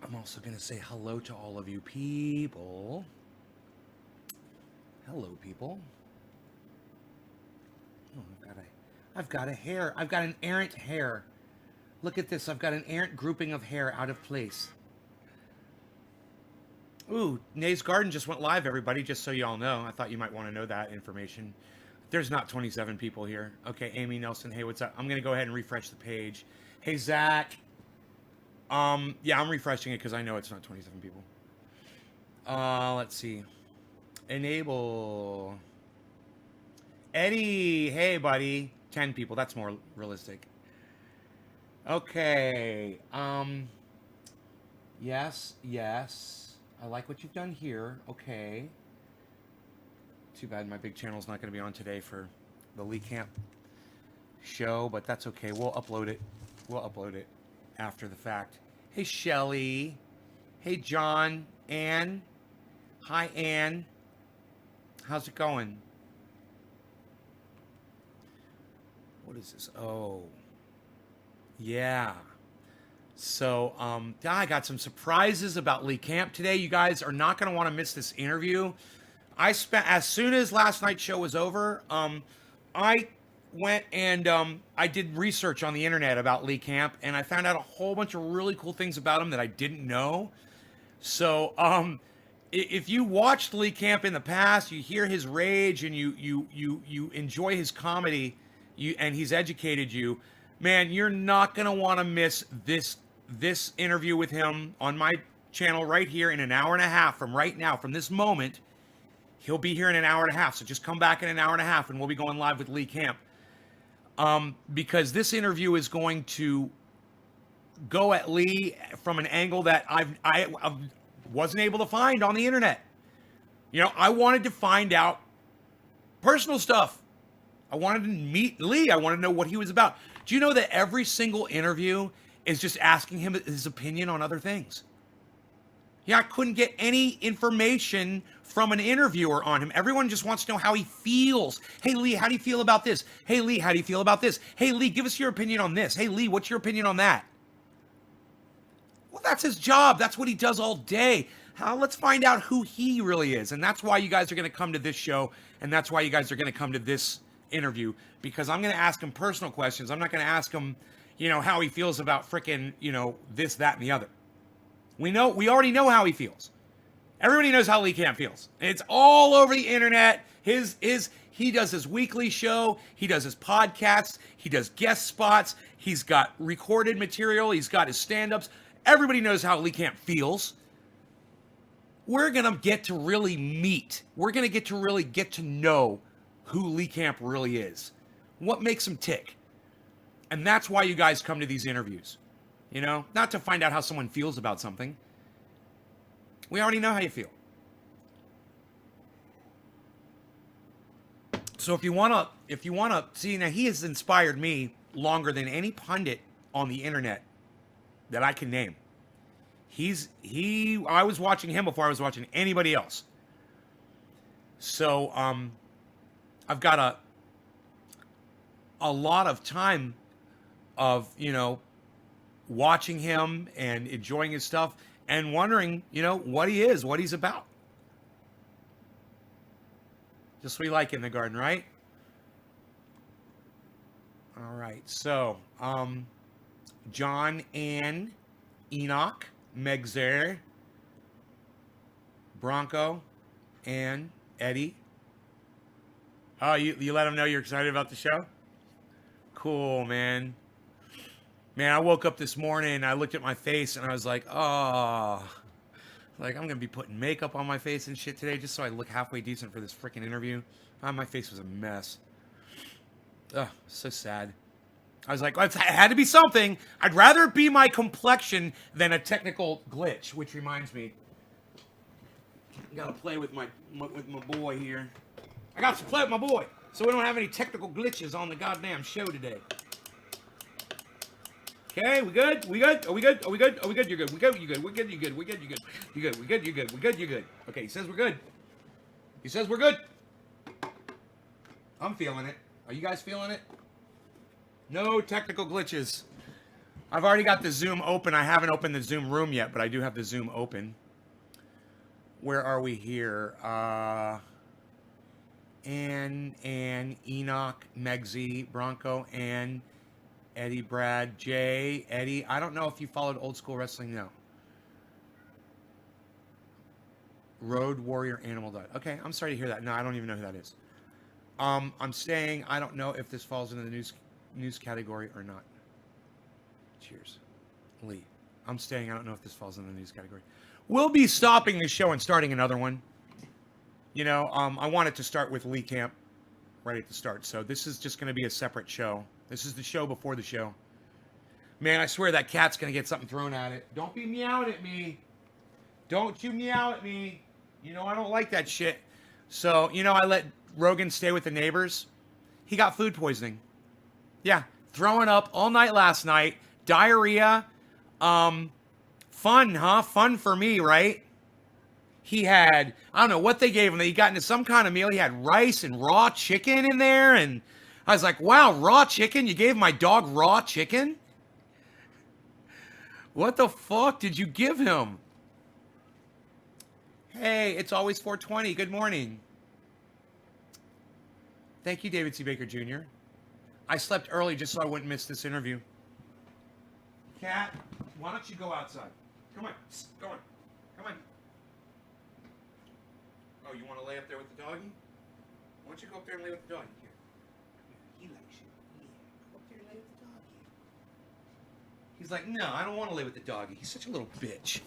I'm also going to say hello to all of you people. Hello, people. Oh, I've got a hair. I've got an errant hair. Look at this. I've got an errant grouping of hair out of place. Ooh, Nay's Garden just went live, everybody, just so you all know. I thought you might want to know that information. There's not 27 people here. Okay, Amy Nelson, hey, what's up? I'm going to go ahead and refresh the page. Hey, Zach. Yeah, I'm refreshing it because I know it's not 27 people. Let's see. Enable. Eddie, hey, buddy. 10 people, that's more realistic. Okay, yes. I like what you've done here. Okay. Too bad my big channel's not going to be on today for the Lee Camp show, but that's okay. We'll upload it. We'll upload it after the fact. Hey, Shelly. Hey, John. Ann. Hi, Ann. How's it going? What is this? Oh. Yeah. So, I got some surprises about Lee Camp today. You guys are not going to want to miss this interview. As soon as last night's show was over, I went and I did research on the internet about Lee Camp, and I found out a whole bunch of really cool things about him that I didn't know. So, if you watched Lee Camp in the past, you hear his rage and you enjoy his comedy, and he's educated you, man, you're not going to want to miss this interview with him on my channel right here in an hour and a half from right now, from this moment. He'll be here in an hour and a half, so just come back in an hour and a half and we'll be going live with Lee Camp. Because this interview is going to go at Lee from an angle that I wasn't able to find on the internet. You know, I wanted to find out personal stuff. I wanted to meet Lee. I wanted to know what he was about. Do you know that every single interview is just asking him his opinion on other things? Yeah, I couldn't get any information from an interviewer on him. Everyone just wants to know how he feels. Hey, Lee, how do you feel about this? Hey, Lee, how do you feel about this? Hey, Lee, give us your opinion on this. Hey, Lee, what's your opinion on that? Well, that's his job. That's what he does all day. Let's find out who he really is. And that's why you guys are going to come to this show. And that's why you guys are going to come to this interview. Because I'm going to ask him personal questions. I'm not going to ask him, how he feels about frickin', this, that, and the other. We already know how he feels. Everybody knows how Lee Camp feels. It's all over the internet. He does his weekly show. He does his podcasts. He does guest spots. He's got recorded material. He's got his stand-ups. Everybody knows how Lee Camp feels. We're going to get to really meet. We're going to get to know who Lee Camp really is. What makes him tick. And that's why you guys come to these interviews. Not to find out how someone feels about something. We already know how you feel. So if you want to see, now he has inspired me longer than any pundit on the internet that I can name. I was watching him before I was watching anybody else. So I've got a lot of time of, watching him and enjoying his stuff and wondering, what he is, what he's about. Just what we like in the garden, right? All right. So, John, Ann, Enoch, Megzer, Bronco, Ann, Eddie. Oh, you let them know you're excited about the show? Cool, man. Man, I woke up this morning, I looked at my face, and I was like, oh. Like, I'm going to be putting makeup on my face and shit today just so I look halfway decent for this freaking interview. My face was a mess. Ugh, so sad. I was like, well, it had to be something. I'd rather it be my complexion than a technical glitch, which reminds me. I got to play with my boy here. I got to play with my boy so we don't have any technical glitches on the goddamn show today. Okay, we good? We good? Are we good? Are we good? Are we good? You're good. We good? You good? We're good. You good? We good? You good? You good? We good? You good? We good? You good? Okay, he says we're good. He says we're good. I'm feeling it. Are you guys feeling it? No technical glitches. I've already got the Zoom open. I haven't opened the Zoom room yet, but I do have the Zoom open. Where are we here? Ann, Enoch, Megzy, Bronco, Ann, Eddie, Brad, Jay, Eddie. I don't know if you followed old school wrestling. No. Road Warrior Animal died. Okay, I'm sorry to hear that. No, I don't even know who that is. I'm saying I don't know if this falls into the news category or not. Cheers. Lee. I'm staying. I don't know if this falls in the news category. We'll be stopping the show and starting another one. You know, I wanted to start with Lee Camp right at the start. So this is just going to be a separate show. This is the show before the show. Man, I swear that cat's going to get something thrown at it. Don't be meowing at me. Don't you meow at me. You know, I don't like that shit. So, you know, I let Rogan stay with the neighbors. He got food poisoning. Yeah, throwing up all night last night. Diarrhea. Fun, huh? Fun for me, right? He had, I don't know what they gave him. He got into some kind of meal. He had rice and raw chicken in there. And I was like, wow, raw chicken? You gave my dog raw chicken? What the fuck did you give him? Hey, it's always 420. Good morning. Thank you, David C. Baker Jr. I slept early just so I wouldn't miss this interview. Cat, why don't you go outside? Come on. Go on. Come on. Oh, you want to lay up there with the doggy? Why don't you go up there and lay with the doggy? Here. He likes you. Yeah. Go up there and lay with the doggy. He's like, no, I don't want to lay with the doggy. He's such a little bitch.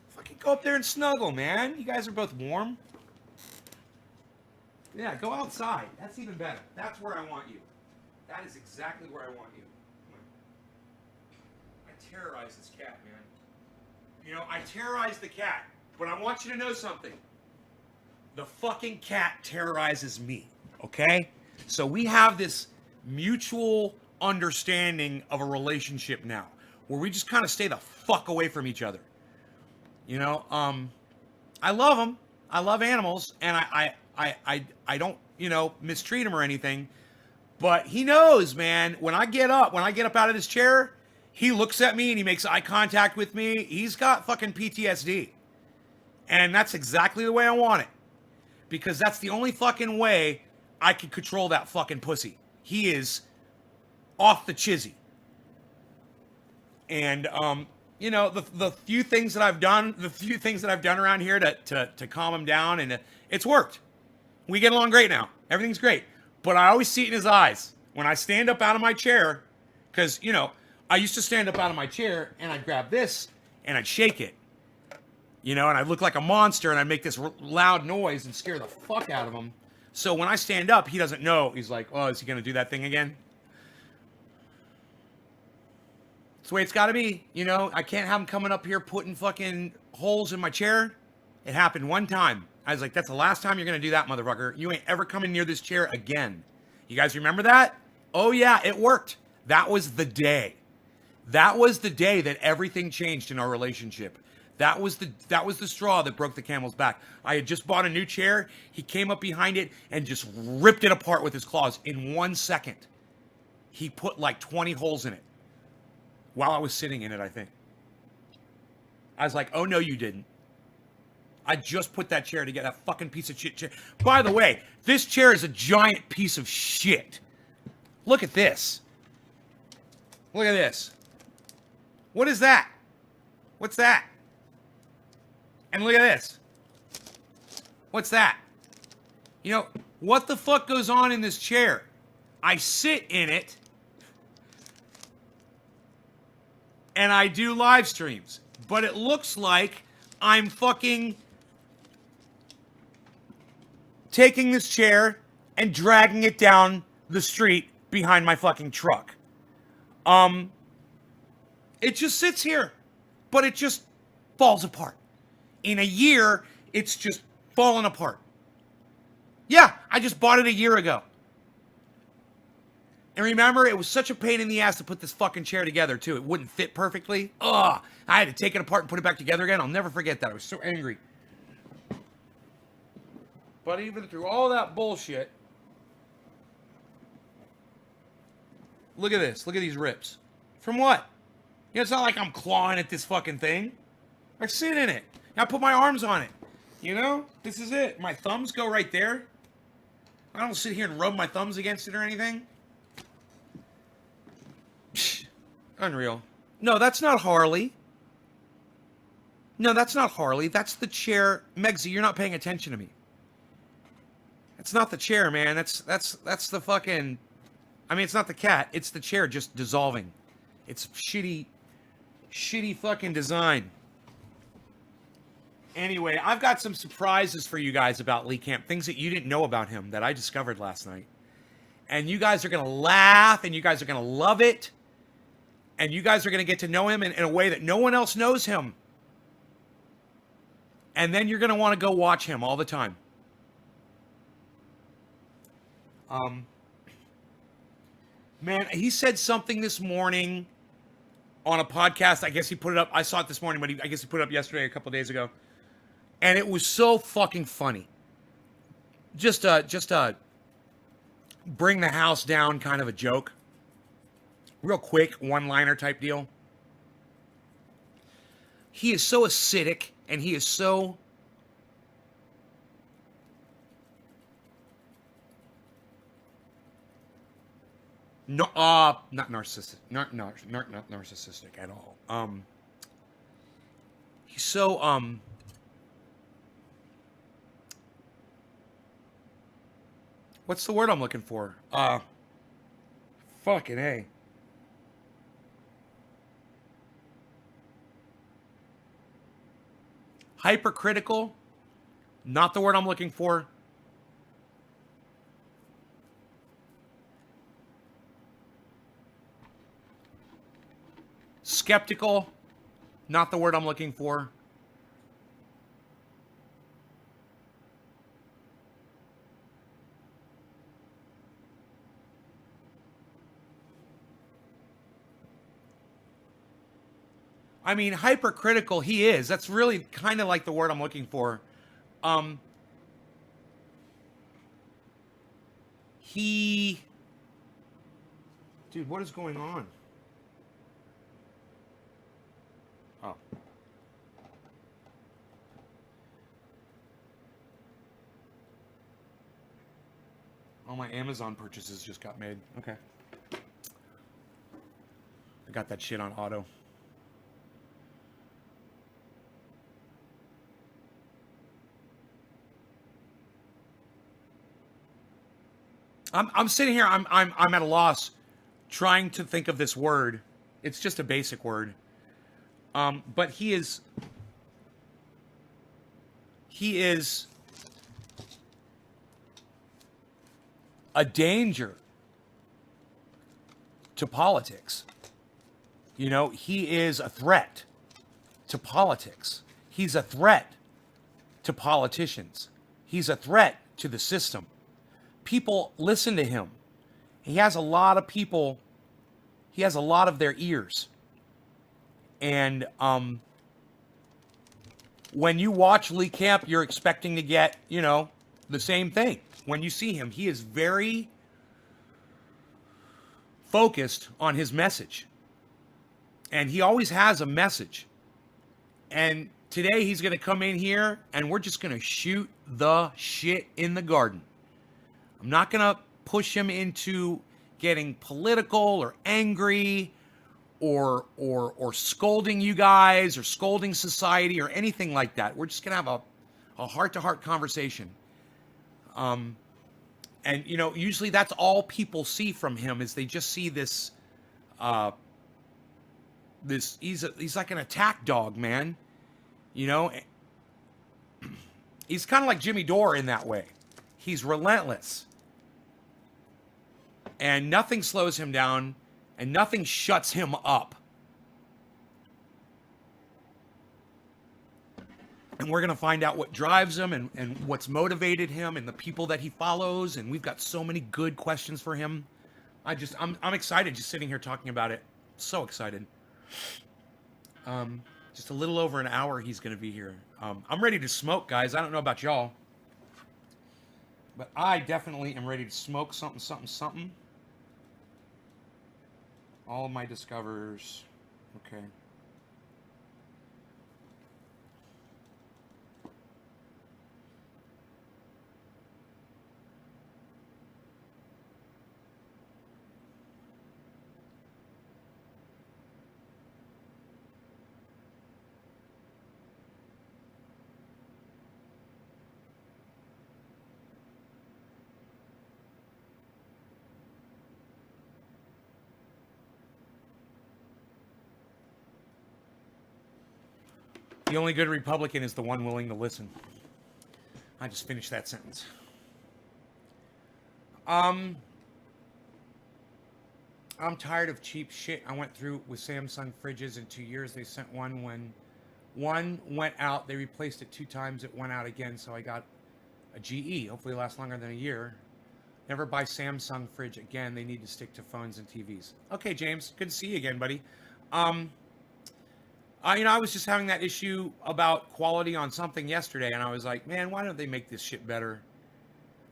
Fucking go up there and snuggle, man. You guys are both warm. Yeah, go outside. That's even better. That's where I want you. That is exactly where I want you. Come on. I terrorize this cat, man. You know, I terrorize the cat. But I want you to know something. The fucking cat terrorizes me, okay? So we have this mutual understanding of a relationship now, where we just kind of stay the fuck away from each other. You know, I love them. I love animals, and I don't, you know, mistreat him or anything. But he knows, man, when I get up out of this chair, he looks at me and he makes eye contact with me. He's got fucking PTSD. And that's exactly the way I want it. Because that's the only fucking way I can control that fucking pussy. He is off the chizzy. And, you know, the few things that I've done around here to calm him down, and it's worked. We get along great now. Everything's great. But I always see it in his eyes when I stand up out of my chair, because, you know, I used to stand up out of my chair and I'd grab this and I'd shake it. You know, and I'd look like a monster and I'd make this loud noise and scare the fuck out of him. So when I stand up, he doesn't know. He's like, oh, is he going to do that thing again? It's the way it's got to be. You know, I can't have him coming up here putting fucking holes in my chair. It happened one time. I was like, that's the last time you're going to do that, motherfucker. You ain't ever coming near this chair again. You guys remember that? Oh, yeah, it worked. That was the day. That was the day that everything changed in our relationship. That was the straw that broke the camel's back. I had just bought a new chair. He came up behind it and just ripped it apart with his claws in 1 second. He put like 20 holes in it while I was sitting in it, I think. I was like, oh, no, you didn't. I just put that chair together, that fucking piece of shit chair. By the way, this chair is a giant piece of shit. Look at this. Look at this. What is that? What's that? And look at this. What's that? You know, what the fuck goes on in this chair? I sit in it and I do live streams, but it looks like I'm fucking taking this chair and dragging it down the street behind my fucking truck. It just sits here, but it just falls apart. In a year, it's just fallen apart. Yeah, I just bought it a year ago. And remember, it was such a pain in the ass to put this fucking chair together, too. It wouldn't fit perfectly. Ugh, I had to take it apart and put it back together again. I'll never forget that. I was so angry. But even through all that bullshit, look at this. Look at these rips. From what? You know, it's not like I'm clawing at this fucking thing. I sit in it. I put my arms on it. You know? This is it. My thumbs go right there. I don't sit here and rub my thumbs against it or anything. Psh, unreal. No, that's not Harley. No, that's not Harley. That's the chair. Megsy, you're not paying attention to me. It's not the chair, man. That's the fucking... I mean, it's not the cat. It's the chair just dissolving. It's shitty fucking design. Anyway, I've got some surprises for you guys about Lee Camp. Things that you didn't know about him that I discovered last night. And you guys are going to laugh, and you guys are going to love it. And you guys are going to get to know him in a way that no one else knows him. And then you're going to want to go watch him all the time. Man, he said something this morning on a podcast. I guess he put it up. I saw it this morning, but I guess he put it up yesterday, a couple of days ago. And it was so fucking funny. Just a bring the house down kind of a joke. Real quick, one-liner type deal. He is so acidic, and he is so... No, not narcissistic. Not narcissistic at all. He's so what's the word I'm looking for? Fucking A. Hypercritical. Not the word I'm looking for. Skeptical, not the word I'm looking for. I mean, hypercritical, he is. That's really kind of like the word I'm looking for. Dude, what is going on? Oh. All my Amazon purchases just got made. Okay. I got that shit on auto. I'm sitting here, I'm at a loss trying to think of this word. It's just a basic word. But he is a danger to politics. You know, he is a threat to politics. He's a threat to politicians. He's a threat to the system. People listen to him. He has a lot of people, he has a lot of their ears. And when you watch Lee Camp, you're expecting to get, you know, the same thing. When you see him, he is very focused on his message. And he always has a message. And today he's going to come in here and we're just going to shoot the shit in the garden. I'm not going to push him into getting political or angry or scolding you guys or scolding society or anything like that. We're just going to have a heart-to-heart conversation. And, you know, usually that's all people see from him is they just see this, he's like an attack dog, man. You know, he's kind of like Jimmy Dore in that way. He's relentless. And nothing slows him down, and nothing shuts him up. And we're going to find out what drives him and what's motivated him and the people that he follows. And we've got so many good questions for him. I'm excited just sitting here talking about it. So excited. Just a little over an hour he's going to be here. I'm ready to smoke, guys. I don't know about y'all. But I definitely am ready to smoke something. All of my discovers. Okay. The only good Republican is the one willing to listen. I just finished that sentence. I'm tired of cheap shit. I went through with Samsung fridges in 2 years. They sent one when one went out. They replaced it 2 times. It went out again. So I got a GE. Hopefully it lasts longer than a year. Never buy Samsung fridge again. They need to stick to phones and TVs. Okay, James. Good to see you again, buddy. I was just having that issue about quality on something yesterday, and I was like, man, why don't they make this shit better?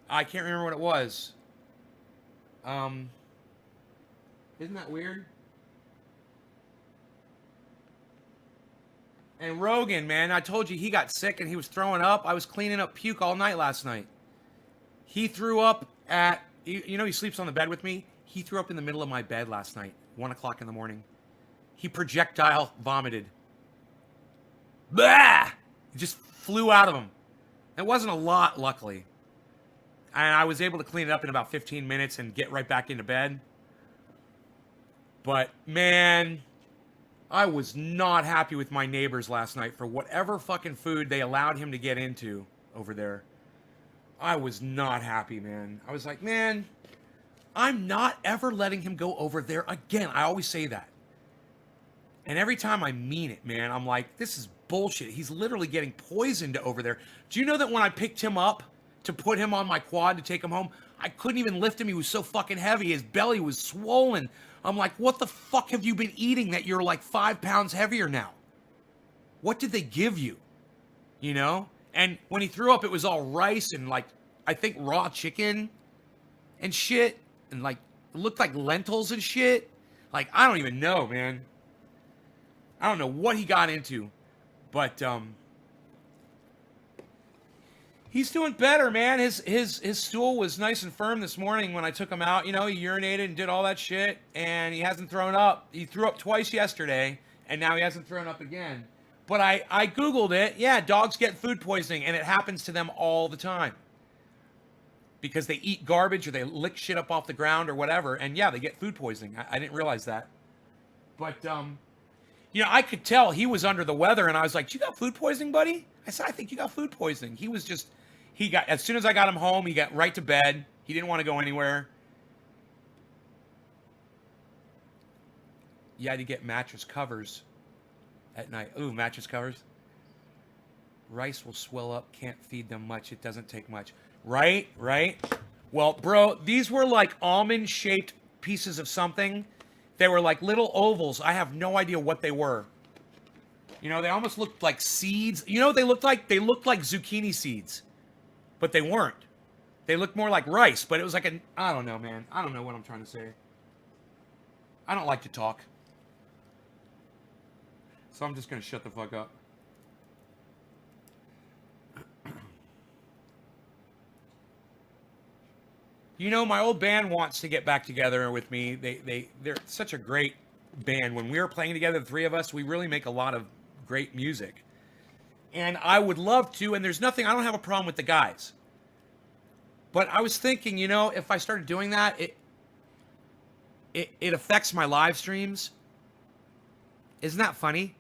I can't remember what it was. Isn't that weird? And Rogan, man, I told you he got sick and he was throwing up. I was cleaning up puke all night last night. He threw up at, he sleeps on the bed with me. He threw up in the middle of my bed last night, 1 o'clock in the morning. He projectile vomited. Blah! It just flew out of him. It wasn't a lot, luckily. And I was able to clean it up in about 15 minutes and get right back into bed. But, man, I was not happy with my neighbors last night for whatever fucking food they allowed him to get into over there. I was not happy, man. I was like, man, I'm not ever letting him go over there again. I always say that. And every time I mean it, man, I'm like, this is bullshit. He's literally getting poisoned over there. Do you know that when I picked him up to put him on my quad to take him home, I couldn't even lift him. He was so fucking heavy. His belly was swollen. I'm like, what the fuck have you been eating that you're like 5 pounds heavier now? What did they give you? You know? And when he threw up, it was all rice and like, I think raw chicken and shit. And like, it looked like lentils and shit. Like, I don't even know, man. I don't know what he got into. But, he's doing better, man. His stool was nice and firm this morning when I took him out. He urinated and did all that shit, and he hasn't thrown up. He threw up twice yesterday, and now he hasn't thrown up again. But I Googled it. Yeah, dogs get food poisoning, and it happens to them all the time. Because they eat garbage or they lick shit up off the ground or whatever, and yeah, they get food poisoning. I didn't realize that. But, I could tell he was under the weather, and I was like, you got food poisoning, buddy? I said, I think you got food poisoning. He was just, as soon as I got him home, he got right to bed. He didn't want to go anywhere. You had to get mattress covers at night. Ooh, mattress covers. Rice will swell up, can't feed them much. It doesn't take much. Right? Well, bro, these were like almond-shaped pieces of something. They were like little ovals. I have no idea what they were. They almost looked like seeds. You know what they looked like? They looked like zucchini seeds. But they weren't. They looked more like rice. But it was like I don't know, man. I don't know what I'm trying to say. I don't like to talk. So I'm just going to shut the fuck up. My old band wants to get back together with me. They're such a great band. When we were playing together, the three of us, we really make a lot of great music. And I would love to, and there's nothing, I don't have a problem with the guys. But I was thinking, if I started doing that, it affects my live streams. Isn't that funny?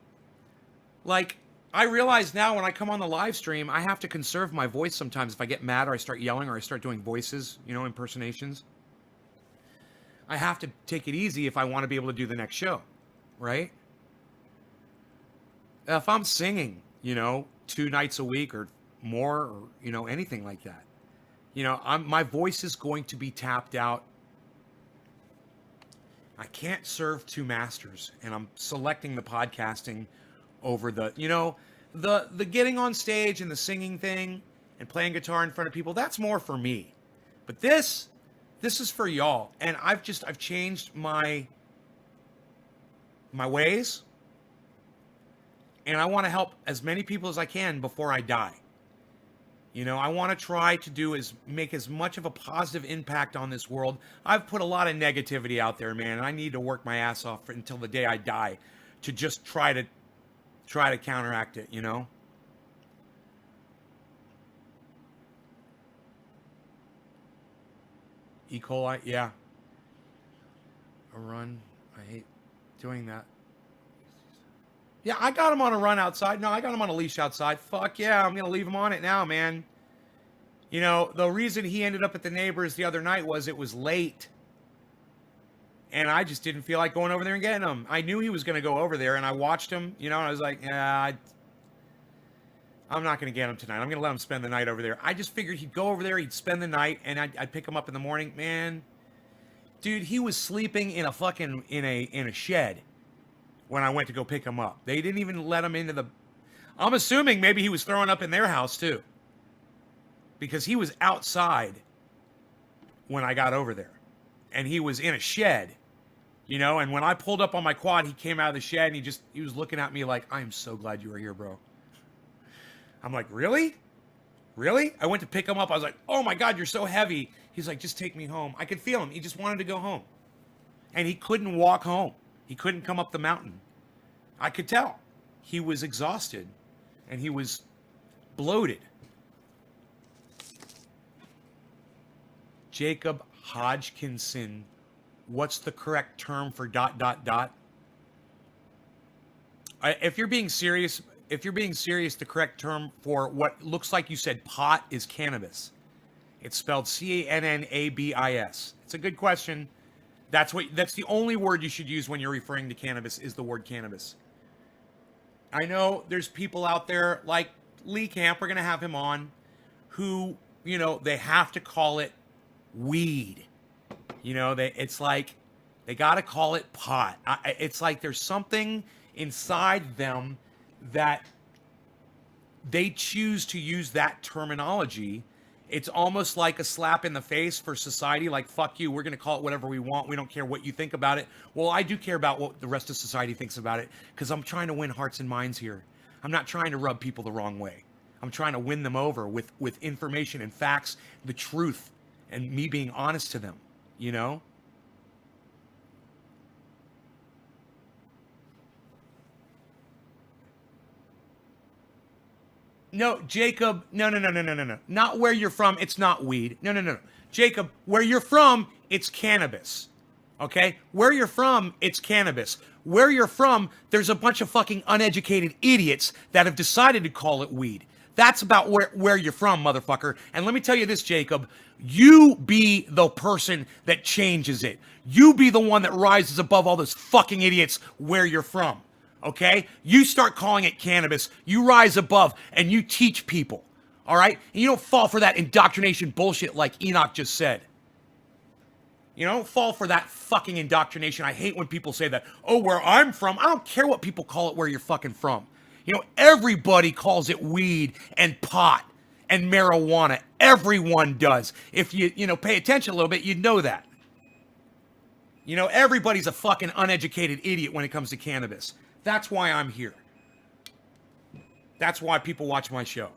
Like, I realize now when I come on the live stream, I have to conserve my voice sometimes. If I get mad or I start yelling or I start doing voices, impersonations. I have to take it easy if I want to be able to do the next show, right? If I'm singing, 2 nights a week or more, or, anything like that, my voice is going to be tapped out. I can't serve 2 masters, and I'm selecting the podcasting over the getting on stage and the singing thing and playing guitar in front of people. That's more for me. But this is for y'all. And I've changed my ways. And I want to help as many people as I can before I die. You know, I want to try to make as much of a positive impact on this world. I've put a lot of negativity out there, man, and I need to work my ass off until the day I die to just try to counteract it, you know? E. coli, yeah. A run. I hate doing that. Yeah, I got him on a run outside. No, I got him on a leash outside. Fuck yeah, I'm going to leave him on it now, man. You know, the reason he ended up at the neighbor's the other night was it was late. And I just didn't feel like going over there and getting him. I knew he was going to go over there, and I watched him, you know, and I was like, yeah, I'm not going to get him tonight. I'm going to let him spend the night over there. I just figured he'd go over there, he'd spend the night, and I'd pick him up in the morning. Man, dude, he was sleeping in a fucking, in a shed when I went to go pick him up. They didn't even let him into the... I'm assuming maybe he was throwing up in their house, too. Because he was outside when I got over there. And he was in a shed, you know? And when I pulled up on my quad, he came out of the shed, and he was looking at me like, I am so glad you were here, bro. I'm like, really? Really? I went to pick him up. I was like, oh my God, you're so heavy. He's like, just take me home. I could feel him. He just wanted to go home. And he couldn't walk home. He couldn't come up the mountain. I could tell. He was exhausted. And he was bloated. Jacob Hodgkinson. What's the correct term for ... If you're being serious, the correct term for what looks like you said pot is cannabis. It's spelled Cannabis. It's a good question. That's the only word you should use when you're referring to cannabis is the word cannabis. I know there's people out there like Lee Camp, we're going to have him on, who, you know, they have to call it weed. You know, it's like they got to call it pot. It's like there's something inside them that they choose to use that terminology. It's almost like a slap in the face for society, like, fuck you, we're going to call it whatever we want. We don't care what you think about it. Well, I do care about what the rest of society thinks about it, because I'm trying to win hearts and minds here. I'm not trying to rub people the wrong way. I'm trying to win them over with information and facts, the truth, and me being honest to them, you know? No, Jacob, no. Not where you're from, it's not weed. No. Jacob, where you're from, it's cannabis. Okay? Where you're from, it's cannabis. Where you're from, there's a bunch of fucking uneducated idiots that have decided to call it weed. That's about where you're from, motherfucker. And let me tell you this, Jacob, you be the person that changes it. You be the one that rises above all those fucking idiots where you're from. Okay? You start calling it cannabis, you rise above, and you teach people. All right? And you don't fall for that indoctrination bullshit like Enoch just said. You don't fall for that fucking indoctrination. I hate when people say that. Oh, where I'm from, I don't care what people call it where you're fucking from. You know, everybody calls it weed and pot and marijuana. Everyone does. If you pay attention a little bit, you'd know that. You know, everybody's a fucking uneducated idiot when it comes to cannabis. That's why I'm here. That's why people watch my show.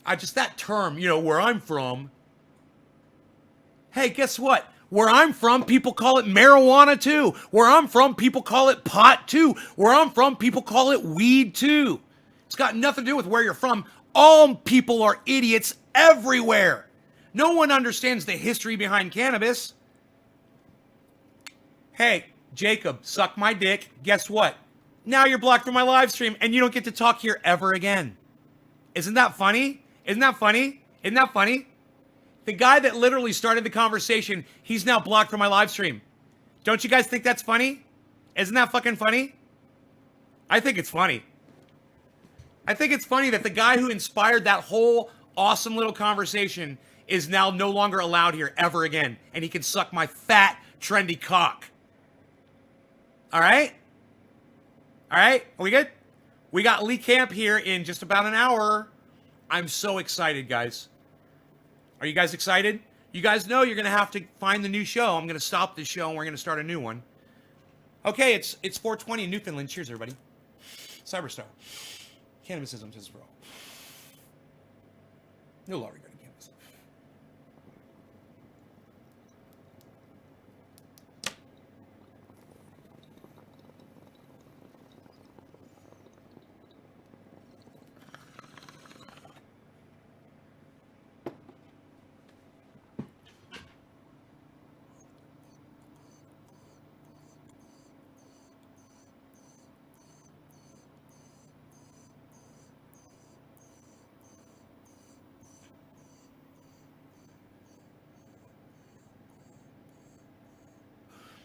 That term, you know, where I'm from. Hey, guess what? Where I'm from, people call it marijuana too. Where I'm from, people call it pot too. Where I'm from, people call it weed too. It's got nothing to do with where you're from. All people are idiots everywhere. No one understands the history behind cannabis. Hey, Jacob, suck my dick. Guess what? Now you're blocked from my live stream and you don't get to talk here ever again. Isn't that funny? Isn't that funny? Isn't that funny? The guy that literally started the conversation, he's now blocked from my live stream. Don't you guys think that's funny? Isn't that fucking funny? I think it's funny. I think it's funny that the guy who inspired that whole awesome little conversation is now no longer allowed here ever again. And he can suck my fat, trendy cock. All right? All right? Are we good? We got Lee Camp here in just about an hour. I'm so excited, guys. Are you guys excited? You guys know you're going to have to find the new show. I'm going to stop this show and we're going to start a new one. Okay, it's 4:20 in Newfoundland. Cheers, everybody. Cyberstar. Cannabisism just for all. No law regarding cannabis.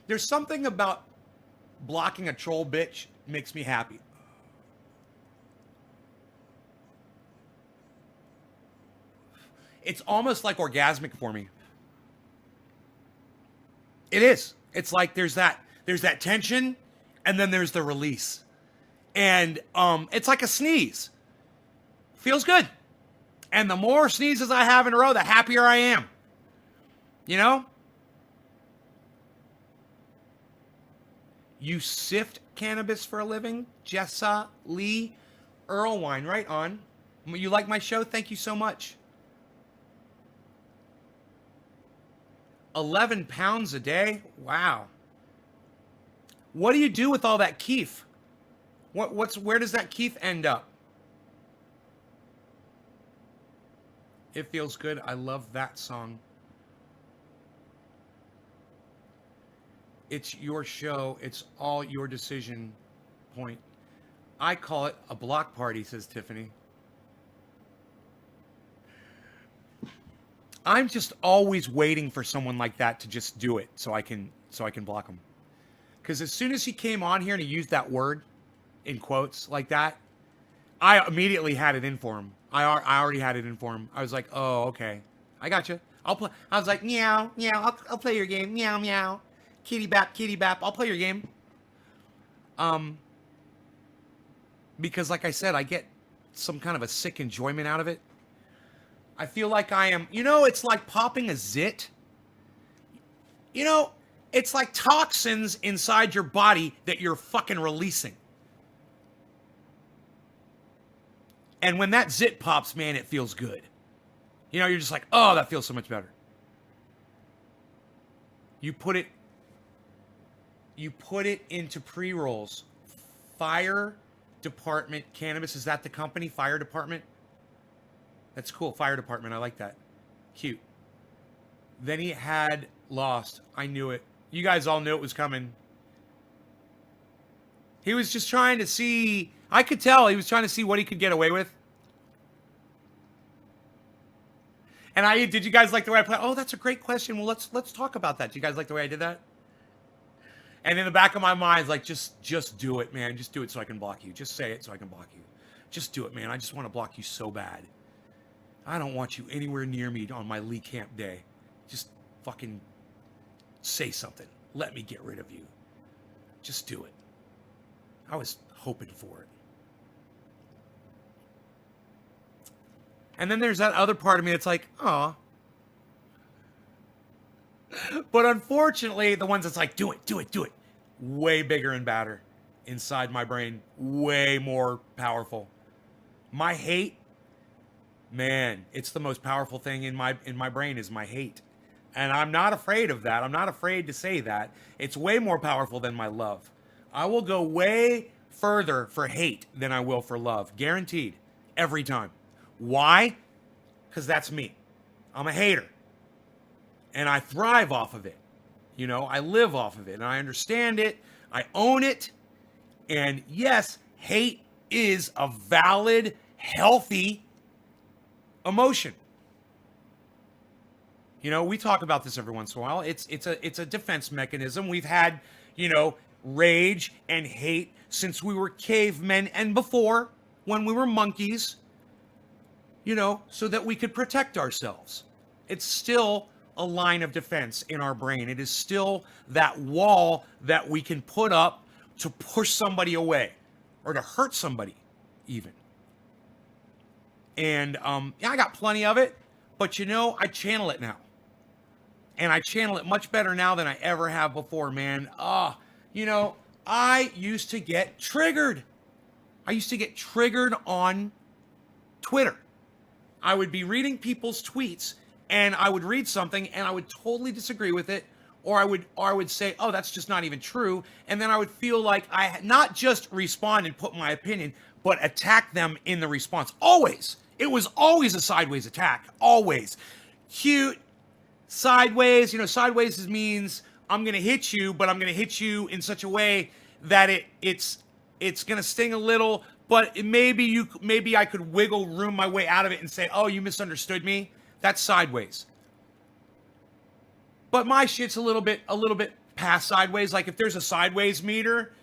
There's something about blocking a troll bitch makes me happy. It's almost like orgasmic for me. It is. It's like there's that tension and then there's the release. And it's like a sneeze. Feels good. And the more sneezes I have in a row, the happier I am. You know? You sift cannabis for a living? Jessa Lee Earlwine, right on. You like my show? Thank you so much. 11 pounds a day? Wow. What do you do with all that keef? Where does that keef end up? It Feels Good. I love that song. It's your show. It's all your decision point. I call it a block party, says Tiffany. I'm just always waiting for someone like that to just do it so I can block him. Because as soon as he came on here and he used that word in quotes like that, I immediately had it in for him. I already had it in for him. I was like, oh, okay. I got you. I'll play. I was like, meow, meow. I'll play your game. Meow, meow. Kitty bap. I'll play your game. Because like I said, I get some kind of a sick enjoyment out of it. I feel like I am, it's like popping a zit. It's like toxins inside your body that you're fucking releasing. And when that zit pops, man, it feels good. You're just like, oh, that feels so much better. You put it into pre-rolls. Fire Department Cannabis, is that the company? Fire Department? That's cool. Fire Department. I like that. Cute. Then he had lost. I knew it. You guys all knew it was coming. He was just trying to see. I could tell he was trying to see what he could get away with. And did you guys like the way I played? Oh, that's a great question. Well, let's talk about that. Do you guys like the way I did that? And in the back of my mind, it's like, just do it, man. Just do it so I can block you. Just say it so I can block you. Just do it, man. I just want to block you so bad. I don't want you anywhere near me on my Lee Camp day. Just fucking say something. Let me get rid of you. Just do it. I was hoping for it. And then there's that other part of me that's like, aw. But unfortunately, the ones that's like, do it. Way bigger and badder inside my brain. Way more powerful. My hate, man, it's the most powerful thing in my brain is my hate. And I'm not afraid of that. I'm not afraid to say that. It's way more powerful than my love. I will go way further for hate than I will for love. Guaranteed. Every time. Why? Because that's me. I'm a hater. And I thrive off of it. I live off of it. And I understand it. I own it. And yes, hate is a valid, healthy emotion. We talk about this every once in a while. It's a defense mechanism. We've had, rage and hate since we were cavemen and before, when we were monkeys, so that we could protect ourselves. It's still a line of defense in our brain. It is still that wall that we can put up to push somebody away or to hurt somebody even. And I got plenty of it, but I channel it now. And I channel it much better now than I ever have before, man. I used to get triggered. I used to get triggered on Twitter. I would be reading people's tweets and I would read something and I would totally disagree with it, or I would say, "Oh, that's just not even true." And then I would feel like I had not just respond and put my opinion, but attack them in the response. Always. It was always a sideways attack. Always. Cute, sideways. Sideways means I'm going to hit you, but I'm going to hit you in such a way that it's going to sting a little, but maybe I could wiggle room my way out of it and say, "Oh, you misunderstood me." That's sideways. But my shit's a little bit past sideways. Like if there's a sideways meter,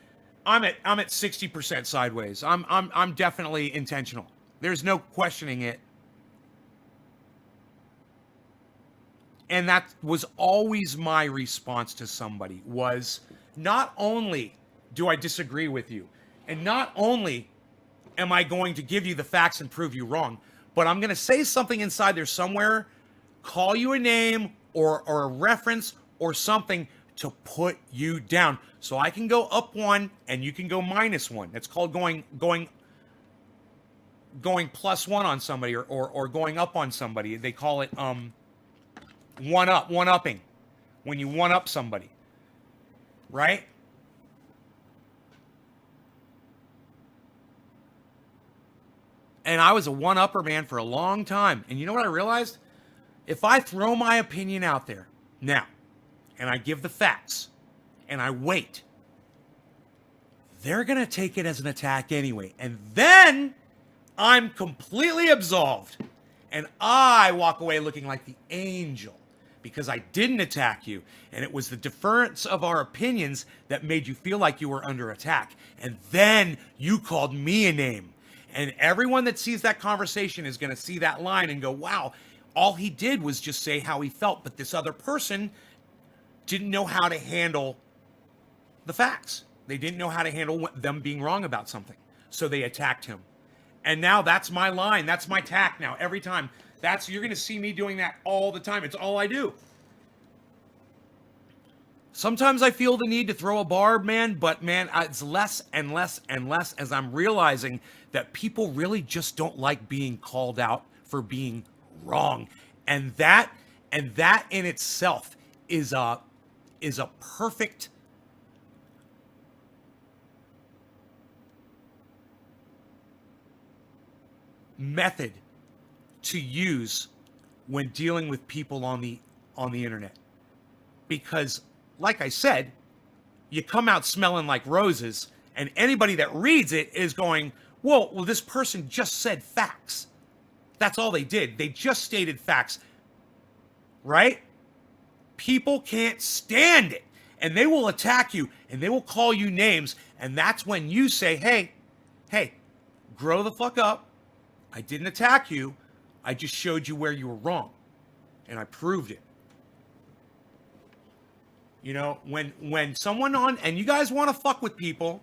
I'm at 60% sideways. I'm definitely intentional. There's no questioning it. And that was always my response to somebody, was not only do I disagree with you, and not only am I going to give you the facts and prove you wrong, but I'm going to say something inside there somewhere, call you a name or a reference or something to put you down. So I can go up one and you can go minus one. That's called going plus one on somebody or going up on somebody. They call it one-upping. When you one-up somebody. Right? And I was a one-upper, man, for a long time. And you know what I realized? If I throw my opinion out there now, and I give the facts, and I wait, they're going to take it as an attack anyway. And then I'm completely absolved. And I walk away looking like the angel because I didn't attack you. And it was the difference of our opinions that made you feel like you were under attack. And then you called me a name. And everyone that sees that conversation is going to see that line and go, wow, all he did was just say how he felt. But this other person didn't know how to handle the facts. They didn't know how to handle them being wrong about something. So they attacked him. And now that's my line. That's my tack now. Every time. You're going to see me doing that all the time. It's all I do. Sometimes I feel the need to throw a barb, man, but man, it's less and less and less as I'm realizing that people really just don't like being called out for being wrong. And that in itself is a perfect method to use when dealing with people on the internet. Because like I said, you come out smelling like roses, and anybody that reads it is going, well, this person just said facts. That's all they did. They just stated facts, right? People can't stand it, and they will attack you, and they will call you names, and that's when you say, hey, grow the fuck up. I didn't attack you. I just showed you where you were wrong, and I proved it. You know, when someone and you guys want to fuck with people,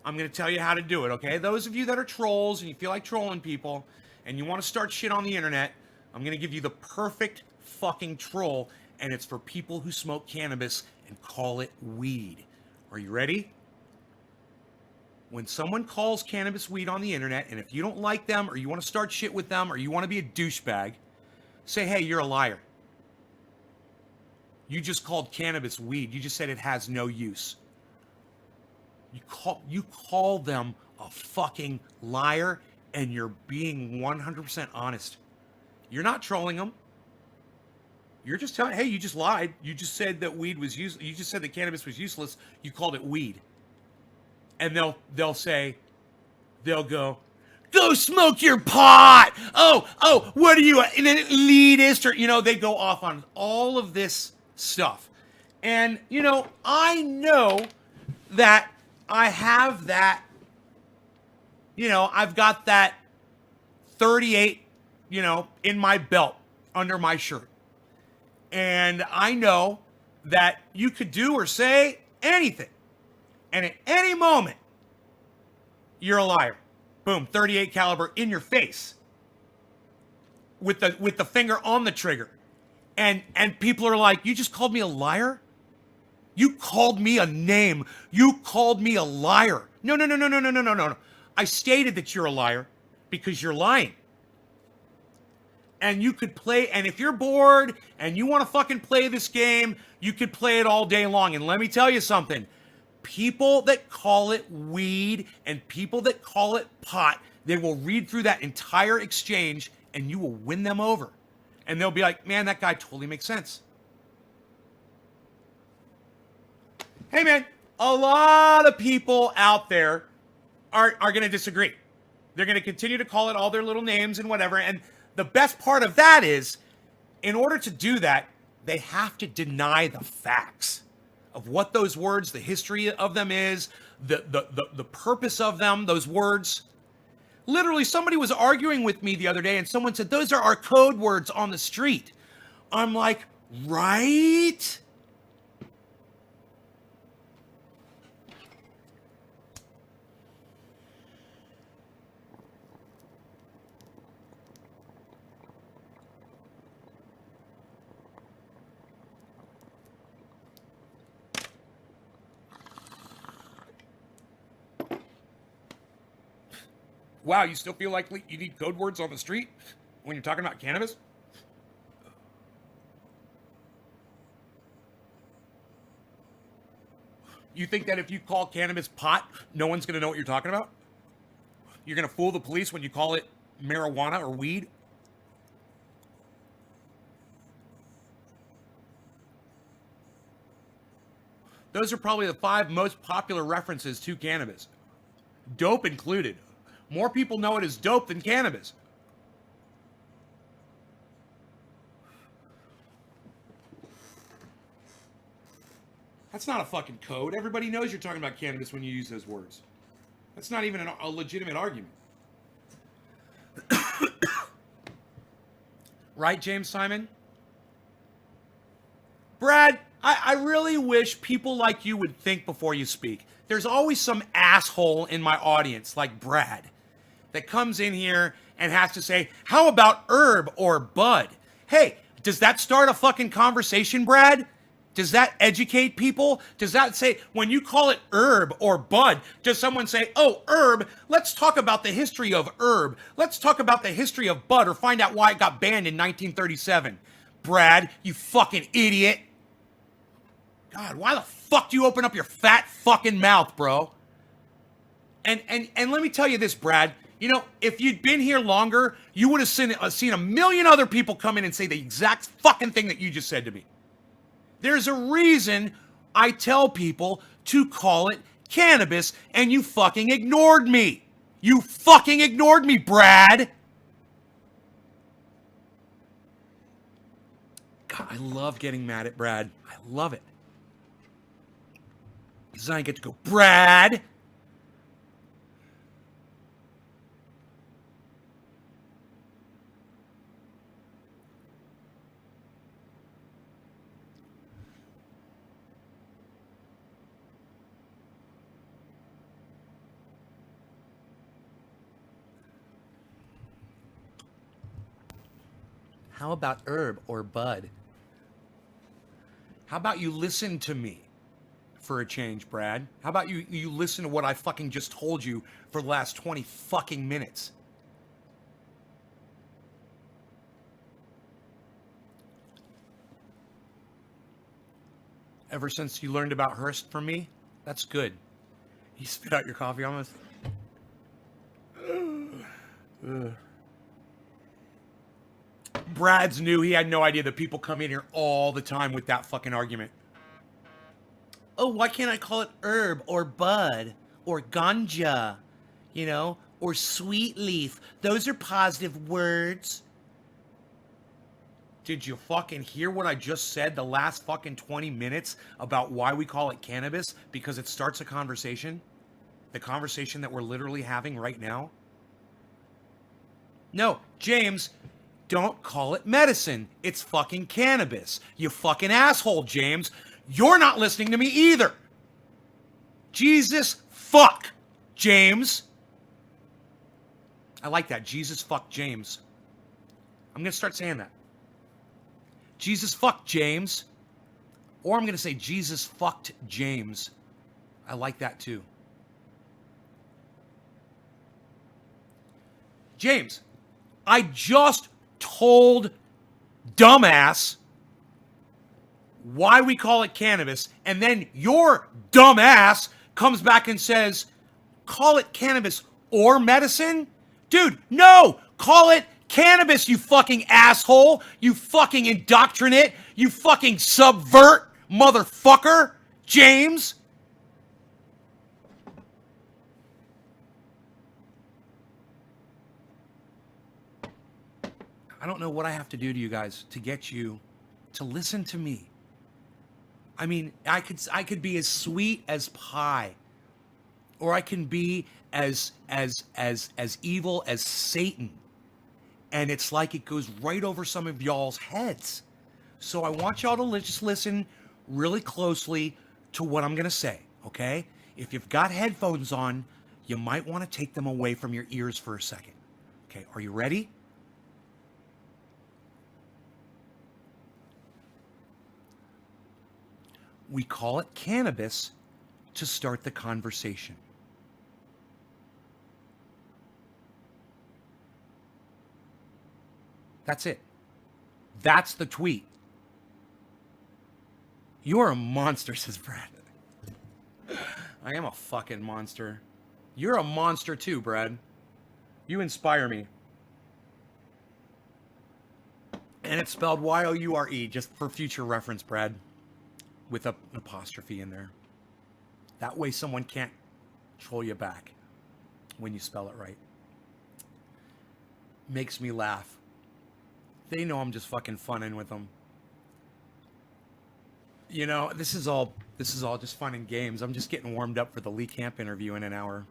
I'm going to tell you how to do it, okay? Those of you that are trolls and you feel like trolling people and you want to start shit on the internet, I'm going to give you the perfect fucking troll, and it's for people who smoke cannabis and call it weed. Are you ready? When someone calls cannabis weed on the internet, and if you don't like them or you want to start shit with them or you want to be a douchebag, say, hey, you're a liar. You just called cannabis weed. You just said it has no use. You call them a fucking liar, and you're being 100% honest. You're not trolling them. You're just telling, hey, you just lied. You just said that weed was useless. You just said that cannabis was useless. You called it weed. And they'll go smoke your pot. Oh, what are you, an elitist? Or, they go off on all of this stuff. And, I know that I have that, I've got that 38, in my belt under my shirt. And I know that you could do or say anything. And at any moment, you're a liar. Boom, 38 caliber in your face. With the finger on the trigger. And people are like, you just called me a liar? You called me a name. You called me a liar. No, no, no, no, no, no, no, no, no. I stated that you're a liar because you're lying. And you could play, and if you're bored and you want to fucking play this game, you could play it all day long. And let me tell you something. People that call it weed and people that call it pot, they will read through that entire exchange and you will win them over. And they'll be like, man, that guy totally makes sense. Hey, man, a lot of people out there are going to disagree. They're going to continue to call it all their little names and whatever. And the best part of that is, in order to do that, they have to deny the facts of what those words, the history of them is, the purpose of them, those words. Literally, somebody was arguing with me the other day and someone said, those are our code words on the street. I'm like, right? Wow, you still feel like you need code words on the street when you're talking about cannabis? You think that if you call cannabis pot, no one's going to know what you're talking about? You're going to fool the police when you call it marijuana or weed? Those are probably the 5 most popular references to cannabis. Dope included. More people know it as dope than cannabis. That's not a fucking code. Everybody knows you're talking about cannabis when you use those words. That's not even a legitimate argument. Right, James Simon? Brad, I really wish people like you would think before you speak. There's always some asshole in my audience, like Brad, that comes in here and has to say, how about herb or bud? Hey, does that start a fucking conversation, Brad? Does that educate people? Does that say, when you call it herb or bud, does someone say, oh, herb, let's talk about the history of herb. Let's talk about the history of bud or find out why it got banned in 1937. Brad, you fucking idiot. God, why the fuck do you open up your fat fucking mouth, bro? And let me tell you this, Brad. You know, if you'd been here longer, you would have seen a million other people come in and say the exact fucking thing that you just said to me. There's a reason I tell people to call it cannabis, and you fucking ignored me. You fucking ignored me, Brad. God, I love getting mad at Brad. I love it. Because I get to go, Brad. How about herb or bud? How about you listen to me for a change, Brad? How about you listen to what I fucking just told you for the last 20 fucking minutes? Ever since you learned about Hearst from me? That's good. You spit out your coffee almost. Brad's new. He had no idea that people come in here all the time with that fucking argument. Oh, why can't I call it herb or bud or ganja, you know, or sweet leaf? Those are positive words. Did you fucking hear what I just said the last fucking 20 minutes about why we call it cannabis? Because it starts a conversation. The conversation that we're literally having right now. No, James, don't call it medicine. It's fucking cannabis. You fucking asshole, James. You're not listening to me either. Jesus fuck, James. I like that. Jesus fuck, James. I'm going to start saying that. Jesus fuck, James. Or I'm going to say Jesus fucked James. I like that too. James, I just told dumbass why we call it cannabis, and then your dumbass comes back and says, call it cannabis or medicine? Dude, no! Call it cannabis, you fucking asshole! You fucking indoctrinate! You fucking subvert, motherfucker! James! I don't know what I have to do to you guys to get you to listen to me. I mean, I could be as sweet as pie, or I can be as evil as Satan, and it's like it goes right over some of y'all's heads. So I want y'all to just listen really closely to what I'm gonna say. Okay? If you've got headphones on, you might want to take them away from your ears for a second. Okay? Are you ready? We call it cannabis to start the conversation. That's it. That's the tweet. You're a monster, says Brad. I am a fucking monster. You're a monster too, Brad. You inspire me. And it's spelled Y-O-U-R-E, just for future reference, Brad. With an apostrophe in there. That way someone can't troll you back when you spell it right. Makes me laugh. They know I'm just fucking funning with them. You know, this is all just fun and games. I'm just getting warmed up for the Lee Camp interview in an hour.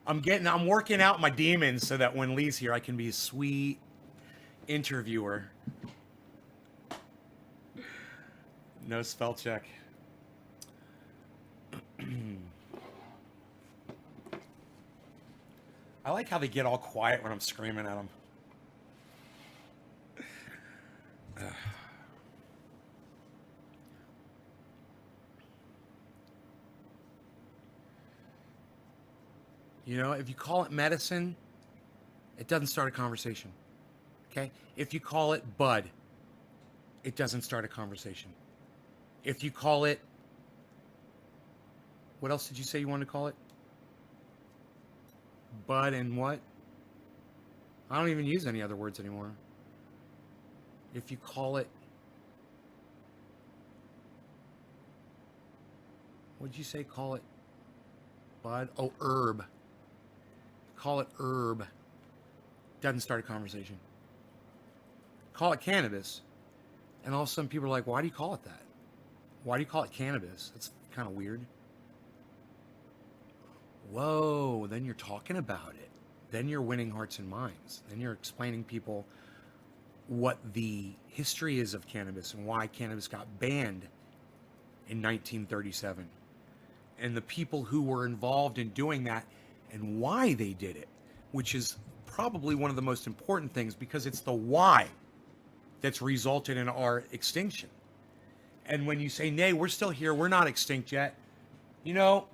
I'm working out my demons so that when Lee's here I can be a sweet interviewer. No spell check. I like how they get all quiet when I'm screaming at them. You know, if you call it medicine, it doesn't start a conversation. Okay? If you call it bud, it doesn't start a conversation. If you call it, what else did you say you wanted to call it? Bud and what? I don't even use any other words anymore. If you call it, what did you say? Call it bud? Oh, herb. Call it herb. Doesn't start a conversation. Call it cannabis. And all of a sudden people are like, why do you call it that? Why do you call it cannabis? That's kind of weird. Whoa, then you're talking about it. Then you're winning hearts and minds. Then you're explaining people what the history is of cannabis and why cannabis got banned in 1937. And the people who were involved in doing that and why they did it, which is probably one of the most important things because it's the why that's resulted in our extinction. And when you say, nay, we're still here, we're not extinct yet, you know,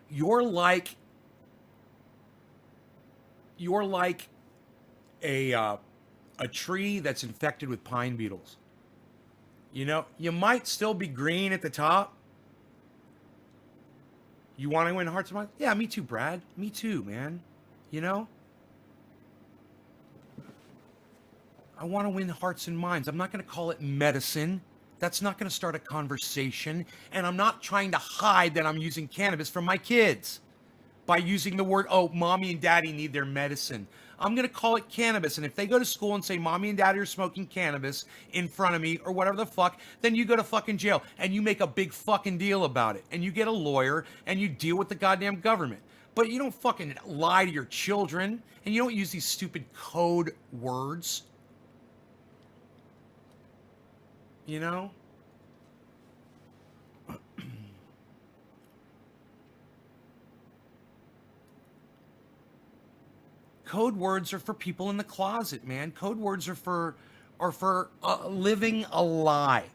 you're like a tree that's infected with pine beetles. You know, you might still be green at the top. You want to win hearts and minds? Yeah, me too, Brad. Me too, man. You know? I want to win hearts and minds. I'm not going to call it medicine. That's not going to start a conversation. And I'm not trying to hide that I'm using cannabis from my kids by using the word, oh, mommy and daddy need their medicine. I'm going to call it cannabis. And if they go to school and say, mommy and daddy are smoking cannabis in front of me or whatever the fuck, then you go to fucking jail and you make a big fucking deal about it. And you get a lawyer and you deal with the goddamn government. But you don't fucking lie to your children and you don't use these stupid code words. You know? Code words are for people in the closet, man. Code words are or for living a lie.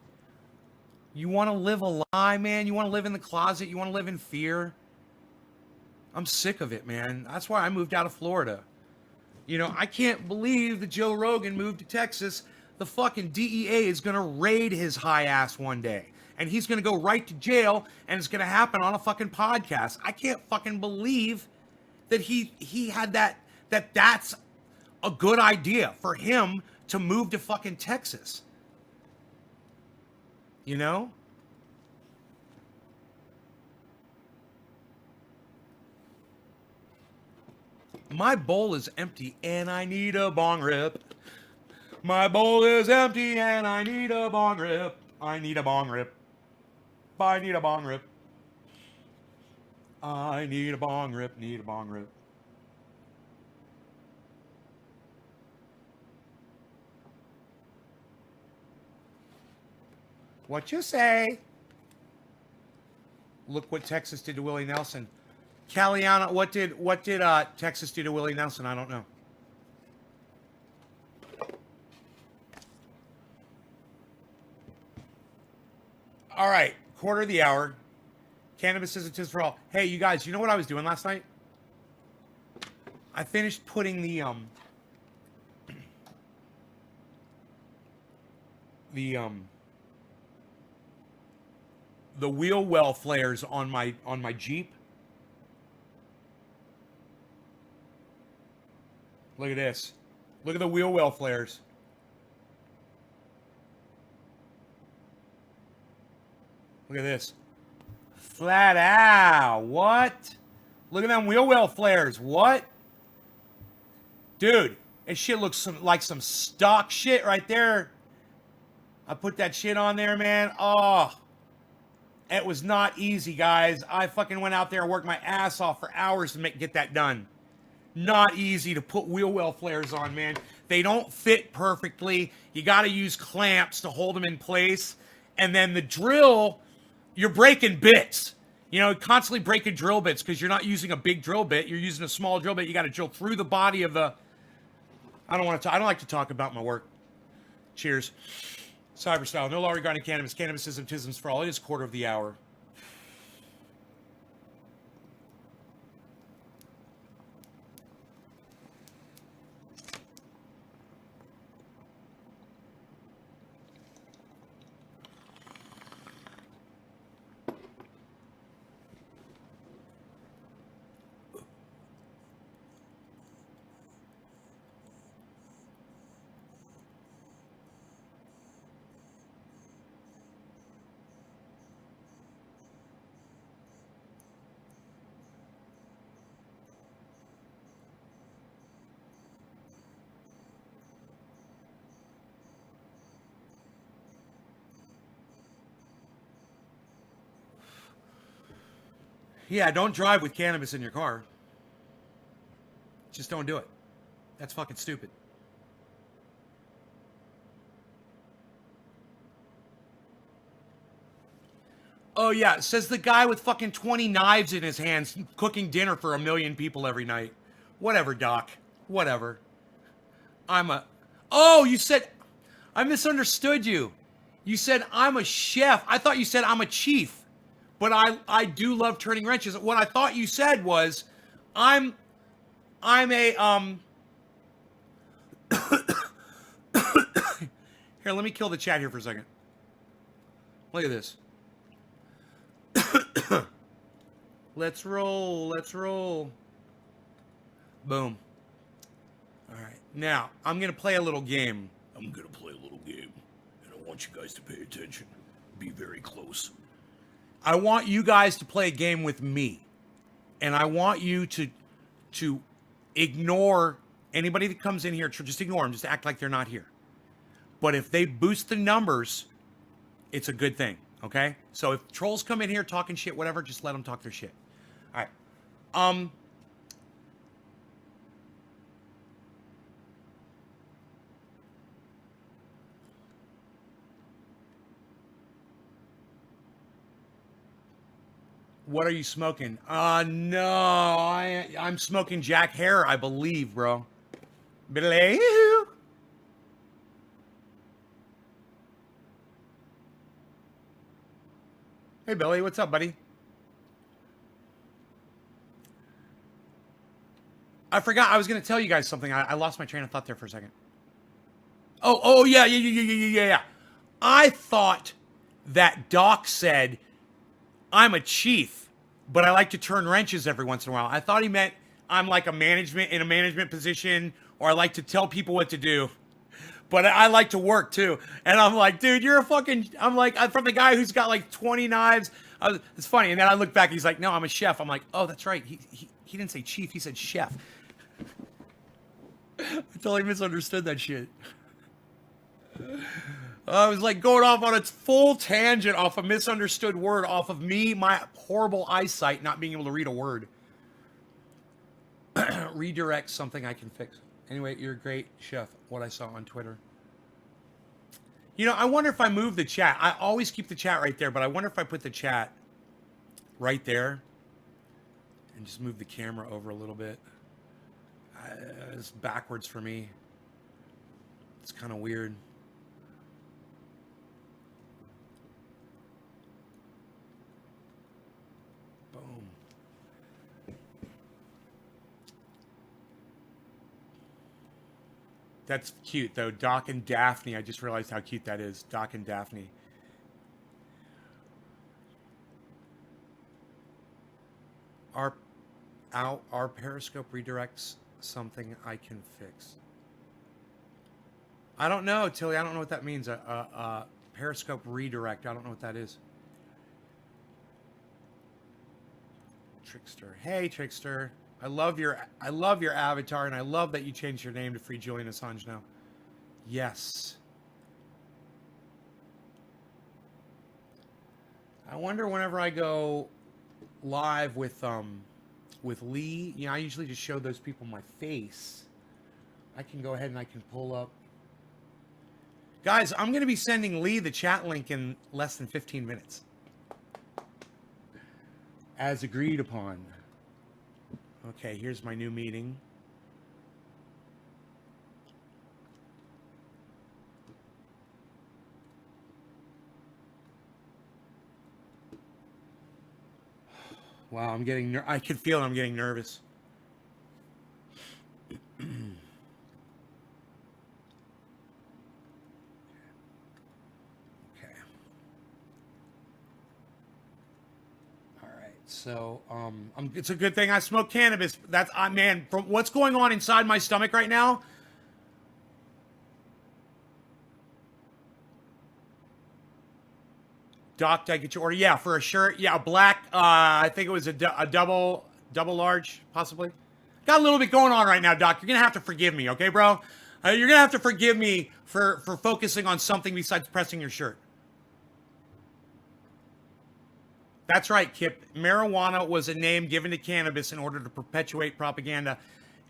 You want to live a lie, man? You want to live in the closet? You want to live in fear? I'm sick of it, man. That's why I moved out of Florida. You know, I can't believe that Joe Rogan moved to Texas. The fucking DEA is going to raid his high ass one day. And he's going to go right to jail, and it's going to happen on a fucking podcast. I can't fucking believe that he had that's a good idea for him to move to fucking Texas. You know? My bowl is empty and I need a bong rip. My bowl is empty and I need a bong rip. I need a bong rip. I need a bong rip. I need a bong rip, need a bong rip. What you say? Look what Texas did to Willie Nelson. Caliana, what did Texas do to Willie Nelson? I don't know. All right, quarter of the hour. Cannabis isn't just for all. Hey, you guys, you know what I was doing last night? I finished putting the wheel well flares on my Jeep. Look at this. Look at the wheel well flares. Look at this. Flat out. What? Look at them wheel well flares. What? Dude, that shit looks like some stock shit right there. I put that shit on there, man. Oh. It was not easy, guys. I fucking went out there and worked my ass off for hours to get that done. Not easy to put wheel well flares on, man. They don't fit perfectly. You got to use clamps to hold them in place. And then the drill, you're breaking bits. You know, constantly breaking drill bits because you're not using a big drill bit. You're using a small drill bit. You got to drill through the body of the... I don't like to talk about my work. Cheers. Cyberstyle. No law regarding cannabis. Cannabis isn't tisms for all. It is quarter of the hour. Yeah, don't drive with cannabis in your car. Just don't do it. That's fucking stupid. Oh, yeah. Says the guy with fucking 20 knives in his hands cooking dinner for 1 million people every night. Whatever, Doc. Whatever. Oh, you said... I misunderstood you. You said I'm a chef. I thought you said I'm a chief. But I do love turning wrenches. What I thought you said was, I'm a Here, let me kill the chat here for a second. Look at this. Let's roll. Let's roll. Boom. All right. Now, I'm going to play a little game. I'm going to play a little game. And I want you guys to pay attention. Be very close. I want you guys to play a game with me. And I want you to ignore anybody that comes in here. Just ignore them. Just act like they're not here. But if they boost the numbers, it's a good thing. Okay? So if trolls come in here talking shit, whatever, just let them talk their shit. All right. What are you smoking? No, I'm smoking Jack Hare, I believe, bro. Hey, Billy, what's up, buddy? I forgot. I was going to tell you guys something. I lost my train of thought there for a second. Oh, yeah. I thought that Doc said, I'm a chief, but I like to turn wrenches every once in a while. I thought he meant I'm like in a management position, or I like to tell people what to do. But I like to work too. And I'm like, dude, I'm from the guy who's got like 20 knives. It's funny. And then I look back, he's like, no, I'm a chef. I'm like, oh, that's right. He didn't say chief, he said chef. I totally misunderstood that shit. I was like going off on its full tangent off a misunderstood word, off of me, my horrible eyesight, not being able to read a word. Redirect something I can fix. Anyway, you're a great chef, what I saw on Twitter. You know, I wonder if I move the chat. I always keep the chat right there, but I wonder if I put the chat right there and just move the camera over a little bit. It's backwards for me. It's kind of weird. Boom. That's cute, though. Doc and Daphne. I just realized how cute that is. Doc and Daphne. Our Periscope redirects something I can fix. I don't know, Tilly. I don't know what that means. Periscope redirect. I don't know what that is. Trickster. Hey, Trickster. I love your avatar, and I love that you changed your name to Free Julian Assange now. Yes. I wonder whenever I go live with Lee, you know, I usually just show those people my face. I can go ahead and I can pull up. Guys, I'm going to be sending Lee the chat link in less than 15 minutes. As agreed upon. Okay, here's my new meeting. Wow, I can feel I'm getting nervous. So, it's a good thing I smoke cannabis. Man, from what's going on inside my stomach right now. Doc, did I get your order? Yeah, for a shirt. Yeah, a black, I think it was a double large, possibly. Got a little bit going on right now, Doc. You're going to have to forgive me, okay, bro? You're going to have to forgive me for focusing on something besides pressing your shirt. That's right, Kip. Marijuana was a name given to cannabis in order to perpetuate propaganda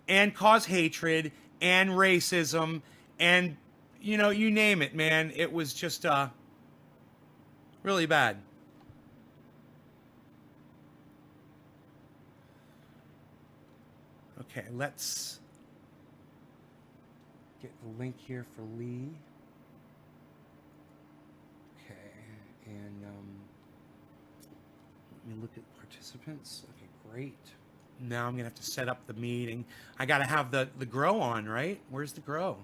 and cause hatred and racism and, you know, you name it, man. It was just really bad. Okay, let's get the link here for Lee. Okay, and let me look at participants. Okay, great. Now I'm gonna have to set up the meeting. I gotta have the grow on, right? Where's the grow?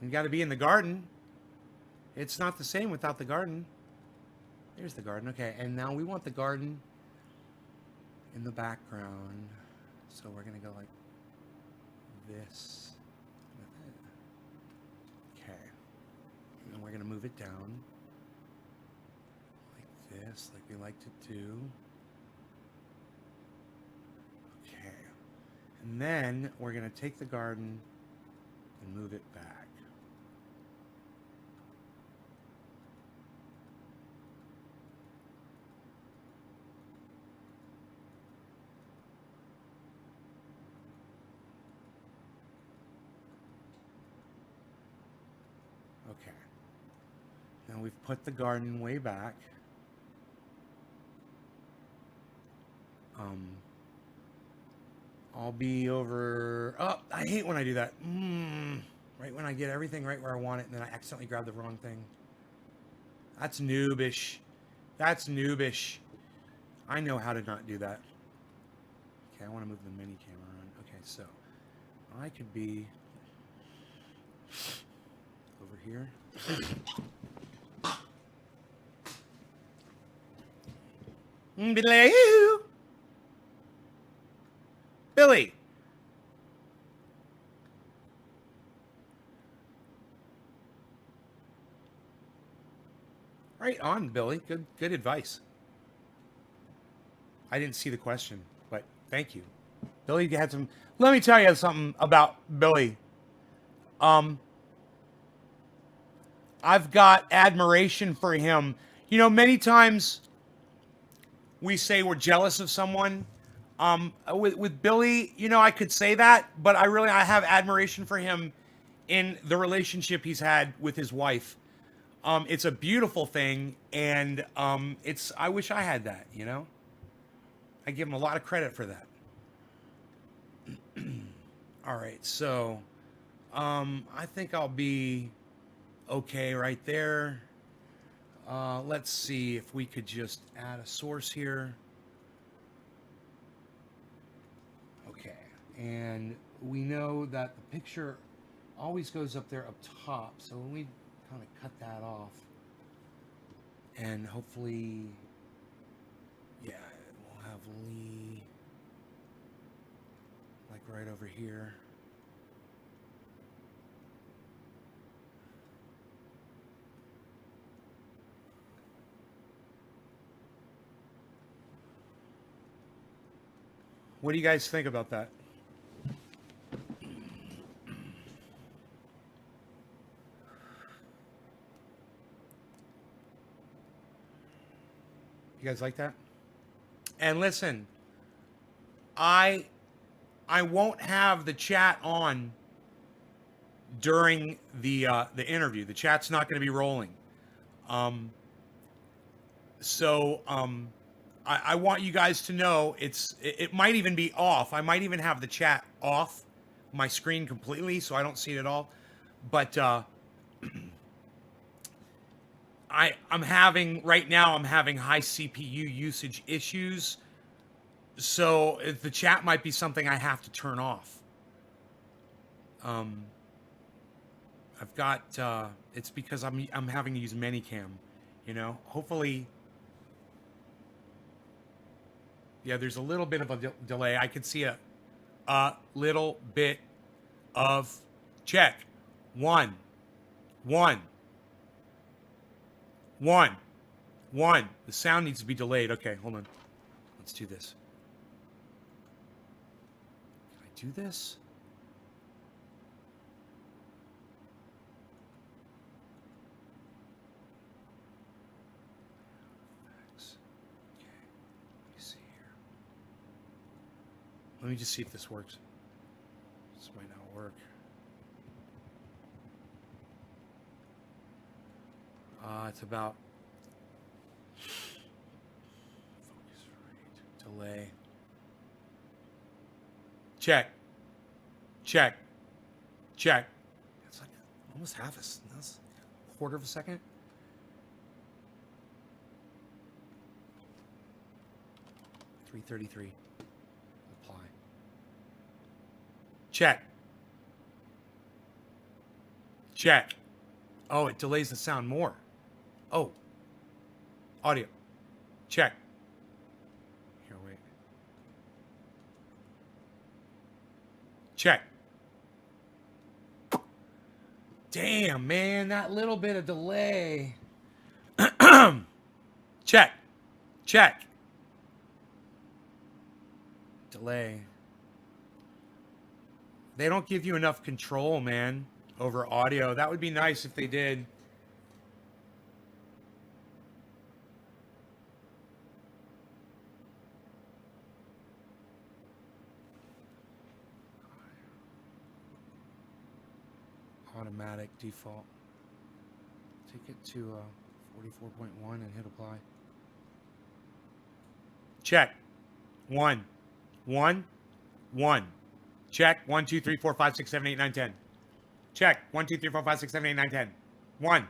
You gotta be in the garden. It's not the same without the garden. There's the garden. Okay, and now we want the garden in the background. So we're gonna go like this with it. Okay. And then we're gonna move it down. This, like we like to do. Okay. And then we're going to take the garden and move it back. Okay. Now we've put the garden way back. I'll be over. Oh, I hate when I do that. Right when I get everything right where I want it, and then I accidentally grab the wrong thing. That's noobish. That's noobish. I know how to not do that. Okay, I want to move the mini camera around. Okay, so I could be over here. Billy. Right on, Billy. Good advice. I didn't see the question, but thank you. Billy had some. Let me tell you something about Billy. I've got admiration for him. You know, many times we say we're jealous of someone. With Billy, you know, I could say that, but I have admiration for him in the relationship he's had with his wife. It's a beautiful thing, and I wish I had that, you know? I give him a lot of credit for that. All right, so I think I'll be okay right there. Let's see if we could just add a source here. Okay, and we know that the picture always goes up there up top, so when we kind of cut that off, and hopefully, yeah, we'll have Lee like right over here. What do you guys think about that? You guys like that? And listen, I won't have the chat on during the interview. The chat's not going to be rolling. I want you guys to know it might even be off. I might even have the chat off my screen completely so I don't see it at all. But I'm having high CPU usage issues. So the chat might be something I have to turn off. I've got it's because I'm having to use Minicam, you know. Hopefully, yeah. There's a little bit of a delay. I could see a little bit of check. One. The sound needs to be delayed. Okay, hold on. Let's do this. Can I do this? Let me just see if this works. This might not work. It's about focus rate, delay. Check. It's like almost that's a quarter of a second. $333. Apply. Check. Oh, it delays the sound more. Oh. Audio. Check. Here, wait. Check. Damn, man, that little bit of delay. Check. Delay. They don't give you enough control, man, over audio. That would be nice if they did. Automatic default. Take it to 44.1 and hit apply. Check. One. Check. 1, 2, 3, 4, 5, 6, 7, 8, 9, 10. Check. 1, 2, 3, 4, 5, 6, 7, 8, 9, 10. 1.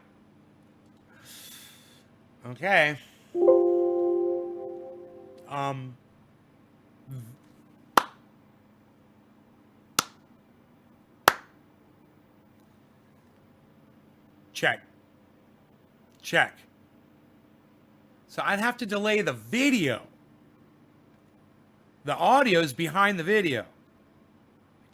Okay. Um, check. Check. So I'd have to delay the video. The audio's behind the video.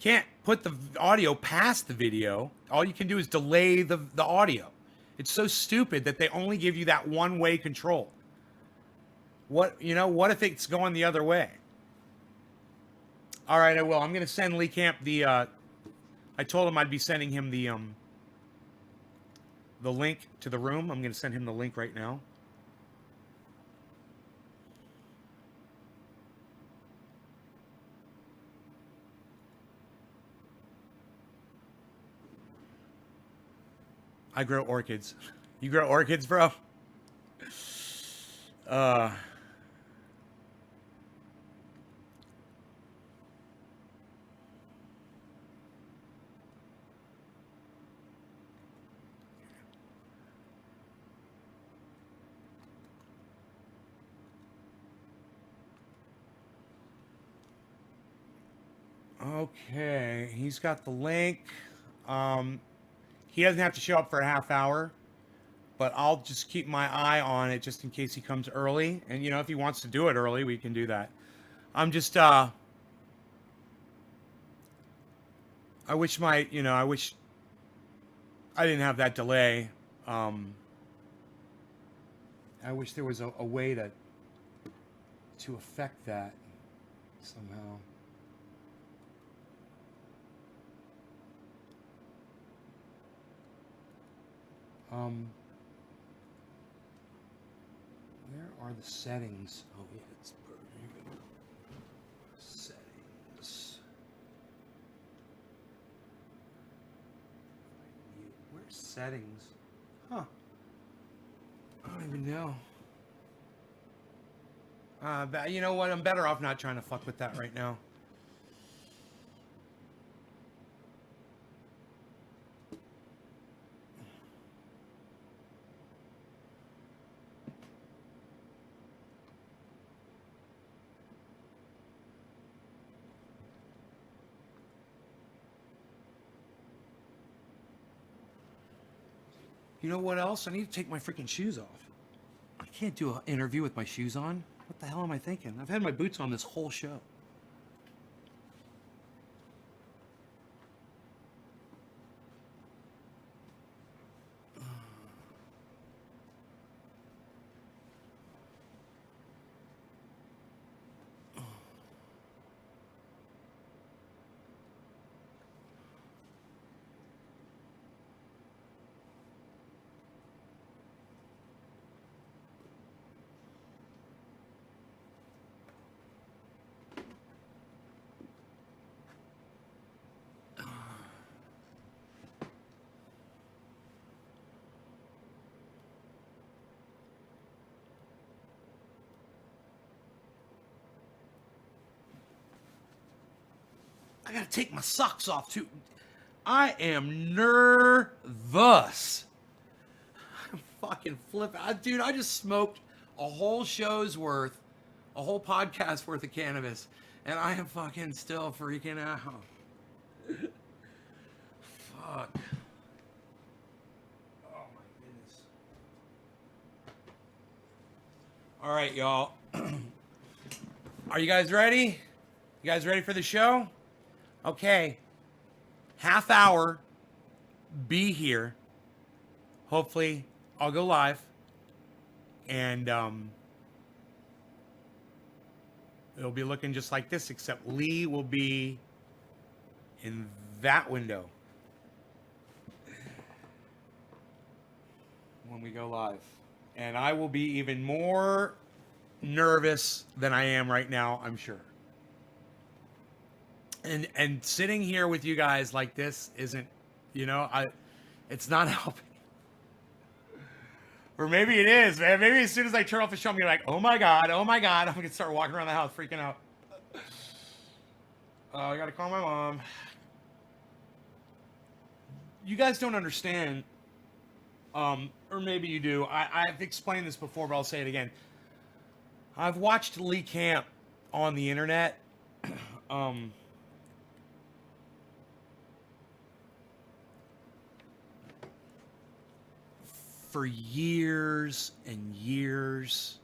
Can't put the audio past the video. All you can do is delay the audio. It's so stupid that they only give you that one-way control. What if it's going the other way? All right, I will. I'm going to send Lee Camp the I told him I'd be sending him the link to the room. I'm going to send him the link right now. I grow orchids. You grow orchids, bro? Okay, he's got the link. He doesn't have to show up for a half hour, but I'll just keep my eye on it just in case he comes early. And, if he wants to do it early, we can do that. I'm just, I wish I didn't have that delay. I wish there was a way to affect that somehow. Where are the settings? Oh, yeah, it's settings. Where's settings? Huh. I don't even know. You know what? I'm better off not trying to fuck with that right now. You know what else? I need to take my freaking shoes off. I can't do an interview with my shoes on. What the hell am I thinking? I've had my boots on this whole show. I gotta take my socks off too. I am nervous. I'm fucking flipping. Dude, I just smoked a whole show's worth, a whole podcast worth of cannabis, and I am fucking still freaking out. Fuck. Oh my goodness. All right, y'all. Are you guys ready? You guys ready for the show? Okay, half hour, be here. Hopefully, I'll go live, and it'll be looking just like this, except Lee will be in that window when we go live, and I will be even more nervous than I am right now, I'm sure. And sitting here with you guys like this isn't, it's not helping. Or maybe it is, man. Maybe as soon as I turn off the show, I'm gonna be like, oh my god, I'm gonna start walking around the house freaking out. I gotta call my mom. You guys don't understand, or maybe you do. I've explained this before, but I'll say it again. I've watched Lee Camp on the internet. um, for years and years.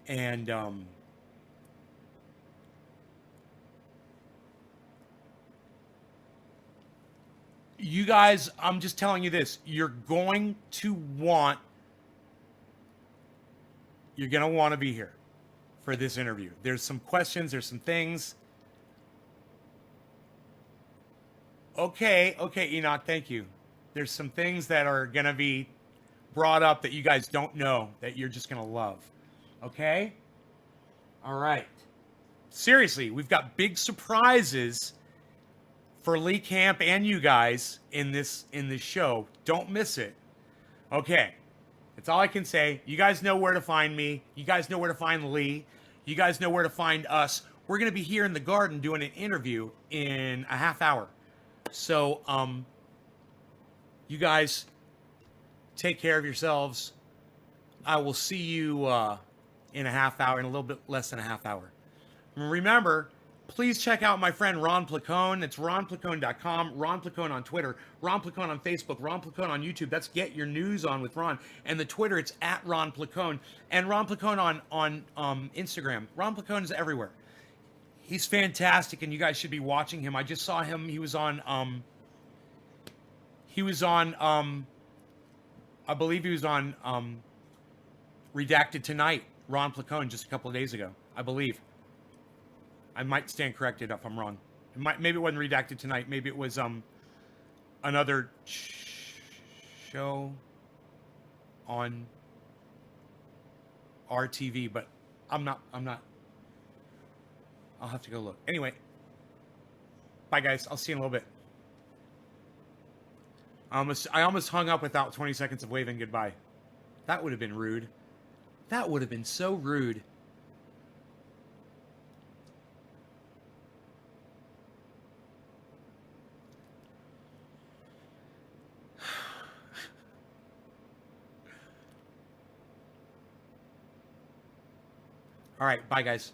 And you guys, I'm just telling you this, you're going to want to be here for this interview. There's some questions, there's some things. Okay, Enoch, thank you. There's some things that are going to be brought up that you guys don't know that you're just going to love. Okay? All right. Seriously, we've got big surprises for Lee Camp and you guys in this show. Don't miss it. Okay. That's all I can say. You guys know where to find me. You guys know where to find Lee. You guys know where to find us. We're going to be here in the garden doing an interview in a half hour. So, you guys take care of yourselves. I will see you in a half hour, in a little bit less than a half hour. Remember, please check out my friend Ron Placone. It's ronplacone.com, Ron Placone on Twitter, Ron Placone on Facebook, Ron Placone on YouTube. That's Get Your News On with Ron. And the Twitter, it's at Ron Placone. And Ron Placone on Instagram. Ron Placone is everywhere. He's fantastic, and you guys should be watching him. I just saw him. He was on I believe he was on Redacted Tonight, Ron Placone, just a couple of days ago, I believe. I might stand corrected if I'm wrong. Maybe it wasn't Redacted Tonight. Maybe it was another show on RTV, but I'm not. I'll have to go look. Anyway, bye guys. I'll see you in a little bit. I almost hung up without 20 seconds of waving goodbye. That would have been rude. That would have been so rude. All right, bye guys.